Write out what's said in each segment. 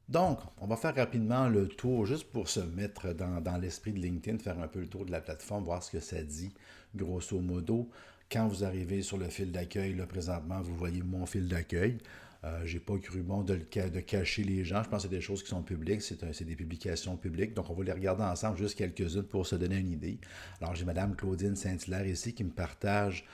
Donc, on va faire rapidement le tour, juste pour se mettre dans l'esprit de LinkedIn, faire un peu le tour de la plateforme, voir ce que ça dit, grosso modo. Quand vous arrivez sur le fil d'accueil, là, présentement, vous voyez mon fil d'accueil. J'ai pas cru bon de cacher les gens. Je pense que c'est des choses qui sont publiques, c'est des publications publiques. Donc, on va les regarder ensemble, juste quelques-unes pour se donner une idée. Alors, j'ai Madame Claudine Saint-Hilaire ici qui me partage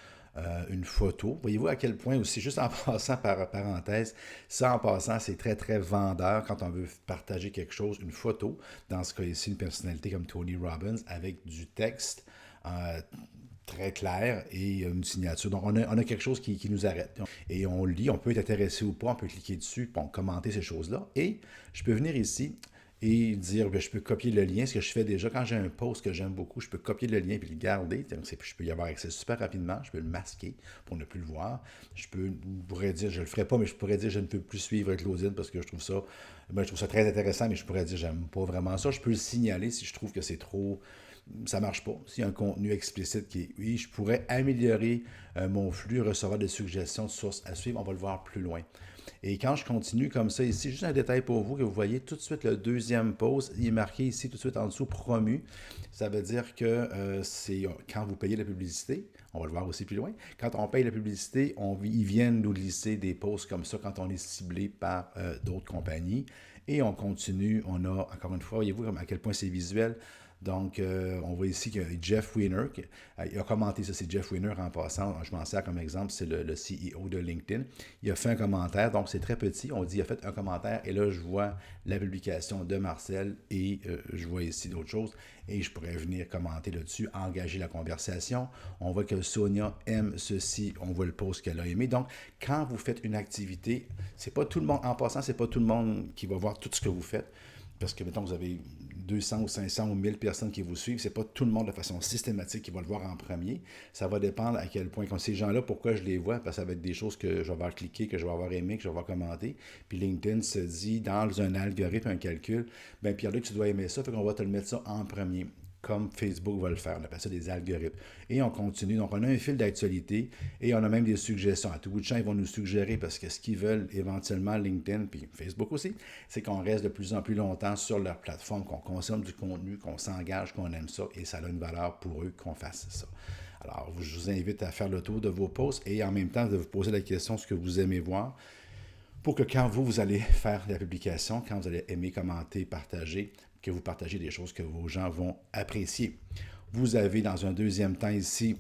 une photo. Voyez-vous à quel point aussi, juste en passant par parenthèse, ça en passant, c'est très, très vendeur quand on veut partager quelque chose, une photo, dans ce cas ici, une personnalité comme Tony Robbins, avec du texte très clair et une signature. Donc, on a quelque chose qui nous arrête. Et on lit, on peut être intéressé ou pas, on peut cliquer dessus, pour commenter ces choses-là. Et je peux venir ici et dire, bien, je peux copier le lien, ce que je fais déjà quand j'ai un post que j'aime beaucoup, je peux copier le lien et le garder. Donc, je peux y avoir accès super rapidement, je peux le masquer pour ne plus le voir. Pourrais dire, je le ferai pas, mais je pourrais dire, je ne peux plus suivre Claudine parce que je trouve ça très intéressant, mais je pourrais dire, j'aime pas vraiment ça. Je peux le signaler si je trouve que c'est trop, ça marche pas. S'il y a un contenu explicite qui est, oui, je pourrais améliorer mon flux, recevoir des suggestions de sources à suivre, on va le voir plus loin. Et quand je continue comme ça ici, juste un détail pour vous que vous voyez tout de suite le deuxième post, il est marqué ici tout de suite en dessous promu. Ça veut dire que c'est quand vous payez la publicité, on va le voir aussi plus loin, quand on paye la publicité, ils viennent nous lisser des posts comme ça quand on est ciblé par d'autres compagnies. Et on continue, on a, encore une fois, voyez-vous à quel point c'est visuel. Donc, on voit ici que Jeff Weiner, il a commenté ça, c'est Jeff Weiner en passant, je m'en sers comme exemple, c'est le CEO de LinkedIn. Il a fait un commentaire, donc c'est très petit, on dit il a fait un commentaire, et là je vois la publication de Marcel, et je vois ici d'autres choses, et je pourrais venir commenter là-dessus, engager la conversation. On voit que Sonia aime ceci, on voit le post qu'elle a aimé. Donc, quand vous faites une activité, c'est pas tout le monde, en passant, c'est pas tout le monde qui va voir tout ce que vous faites. Parce que, mettons, vous avez 200 ou 500 ou 1000 personnes qui vous suivent, c'est pas tout le monde de façon systématique qui va le voir en premier. Ça va dépendre à quel point, comme ces gens-là, pourquoi je les vois, parce que ça va être des choses que je vais avoir cliqué, que je vais avoir aimé, que je vais avoir commenté. Puis LinkedIn se dit, dans un algorithme, un calcul, ben Pierre-Luc, tu dois aimer ça, fait qu'on va te le mettre ça en premier comme Facebook va le faire. On appelle ça des algorithmes. Et on continue. Donc, on a un fil d'actualité et on a même des suggestions. À tout bout de champ, ils vont nous suggérer parce que ce qu'ils veulent éventuellement, LinkedIn puis Facebook aussi, c'est qu'on reste de plus en plus longtemps sur leur plateforme, qu'on consomme du contenu, qu'on s'engage, qu'on aime ça et ça a une valeur pour eux qu'on fasse ça. Alors, je vous invite à faire le tour de vos posts et en même temps de vous poser la question ce que vous aimez voir pour que quand vous allez faire la publication, quand vous allez aimer, commenter, partager, que vous partagez des choses que vos gens vont apprécier. Vous avez dans un deuxième temps ici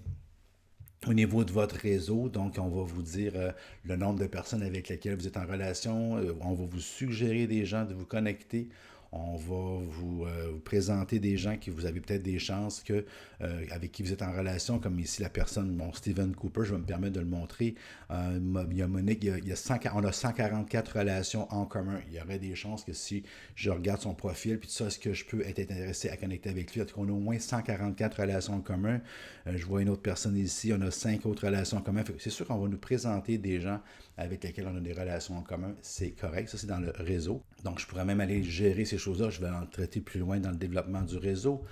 au niveau de votre réseau, donc on va vous dire le nombre de personnes avec lesquelles vous êtes en relation, on va vous suggérer des gens de vous connecter, on va vous présenter des gens qui vous avez peut-être des chances avec qui vous êtes en relation, comme ici la personne, bon, Stephen Cooper, je vais me permettre de le montrer. Il y a Monique, il y a 100, on a 144 relations en commun. Il y aurait des chances que si je regarde son profil, puis tout ça, est-ce que je peux être intéressé à connecter avec lui? En tout cas, on a au moins 144 relations en commun. Je vois une autre personne ici, on a 5 autres relations en commun. C'est sûr qu'on va nous présenter des gens avec lesquels on a des relations en commun. C'est correct, ça c'est dans le réseau. Donc je pourrais même aller gérer ces choses-là. Je vais en traiter plus loin dans le développement du réseau.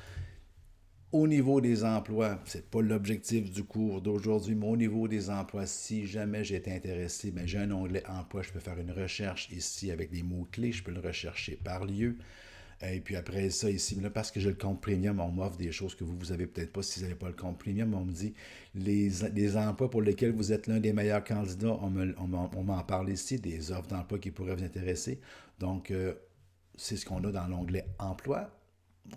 Au niveau des emplois, ce n'est pas l'objectif du cours d'aujourd'hui, mais au niveau des emplois, si jamais j'ai été intéressé, ben j'ai un onglet emploi, je peux faire une recherche ici avec des mots-clés, je peux le rechercher par lieu. Et puis après ça, ici, là, parce que j'ai le compte premium, on m'offre des choses que vous avez peut-être pas si vous n'avez pas le compte premium. On me dit les emplois pour lesquels vous êtes l'un des meilleurs candidats, on m'en parle ici, des offres d'emploi qui pourraient vous intéresser. Donc, c'est ce qu'on a dans l'onglet emploi.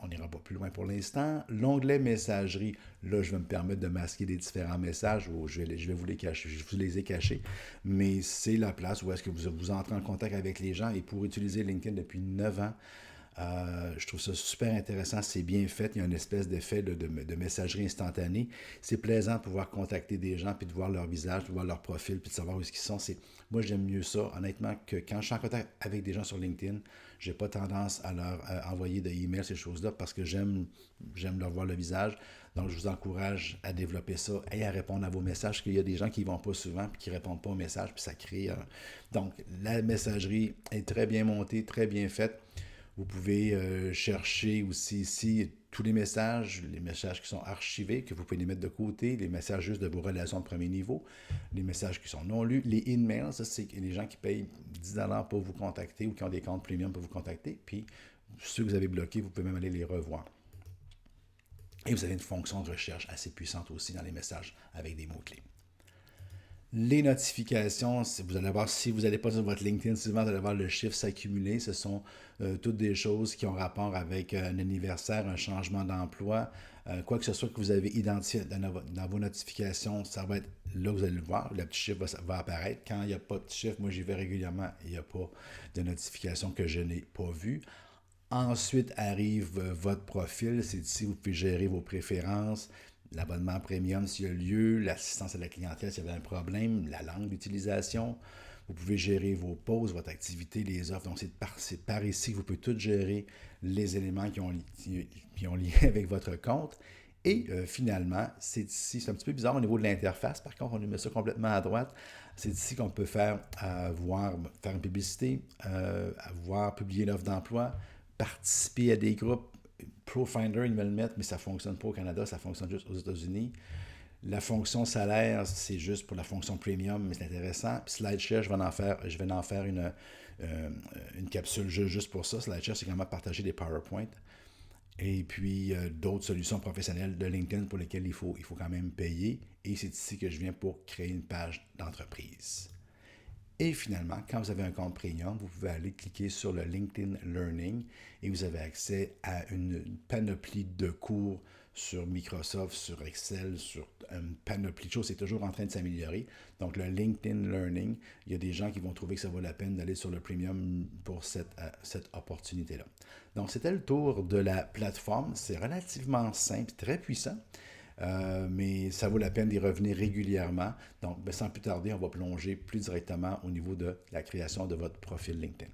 On n'ira pas plus loin pour l'instant. L'onglet messagerie, là, je vais me permettre de masquer les différents messages ou je vais vous les cacher. Je vous les ai cachés. Mais c'est la place où est-ce que vous entrez en contact avec les gens. Et pour utiliser LinkedIn depuis 9 ans, je trouve ça super intéressant, c'est bien fait, il y a une espèce d'effet de messagerie instantanée. C'est plaisant de pouvoir contacter des gens, puis de voir leur visage, de voir leur profil, puis de savoir où ils sont. Moi, j'aime mieux ça, honnêtement, que quand je suis en contact avec des gens sur LinkedIn, j'ai pas tendance à leur envoyer des emails, ces choses-là, parce que j'aime leur voir le visage. Donc, je vous encourage à développer ça et à répondre à vos messages, parce qu'il y a des gens qui ne vont pas souvent, puis qui ne répondent pas aux messages, puis ça crée... Donc, la messagerie est très bien montée, très bien faite. Vous pouvez chercher aussi ici tous les messages qui sont archivés, que vous pouvez les mettre de côté, les messages juste de vos relations de premier niveau, les messages qui sont non lus, les emails, ça c'est les gens qui payent 10$ pour vous contacter ou qui ont des comptes premium pour vous contacter, puis ceux que vous avez bloqués, vous pouvez même aller les revoir. Et vous avez une fonction de recherche assez puissante aussi dans les messages avec des mots-clés. Les notifications, vous allez voir, si vous n'allez pas sur votre LinkedIn, souvent vous allez voir le chiffre s'accumuler. Ce sont toutes des choses qui ont rapport avec un anniversaire, un changement d'emploi, quoi que ce soit que vous avez identifié dans vos notifications, ça va être là que vous allez le voir. Le petit chiffre va apparaître. Quand il n'y a pas de petit chiffre, moi j'y vais régulièrement, il n'y a pas de notification que je n'ai pas vue. Ensuite arrive votre profil. C'est ici que vous pouvez gérer vos préférences, l'abonnement premium s'il y a lieu, l'assistance à la clientèle s'il y avait un problème, la langue d'utilisation. Vous pouvez gérer vos pauses, votre activité, les offres. Donc, c'est par ici que vous pouvez tout gérer les éléments qui ont lié avec votre compte. Et finalement, c'est ici, c'est un petit peu bizarre au niveau de l'interface. Par contre, on lui met ça complètement à droite. C'est ici qu'on peut faire une publicité, publier l'offre d'emploi, participer à des groupes. ProFinder, ils me le mettent, mais ça ne fonctionne pas au Canada, ça fonctionne juste aux États-Unis. La fonction salaire, c'est juste pour la fonction premium, mais c'est intéressant. Puis SlideShare, je vais en faire une capsule juste pour ça. SlideShare, c'est comment partager des PowerPoint. Et puis, d'autres solutions professionnelles de LinkedIn pour lesquelles il faut quand même payer. Et c'est ici que je viens pour créer une page d'entreprise. Et finalement, quand vous avez un compte premium, vous pouvez aller cliquer sur le LinkedIn Learning et vous avez accès à une panoplie de cours sur Microsoft, sur Excel, sur une panoplie de choses. C'est toujours en train de s'améliorer. Donc, le LinkedIn Learning, il y a des gens qui vont trouver que ça vaut la peine d'aller sur le premium pour cette opportunité-là. Donc, c'était le tour de la plateforme. C'est relativement simple, très puissant. Mais ça vaut la peine d'y revenir régulièrement. Donc, sans plus tarder, on va plonger plus directement au niveau de la création de votre profil LinkedIn.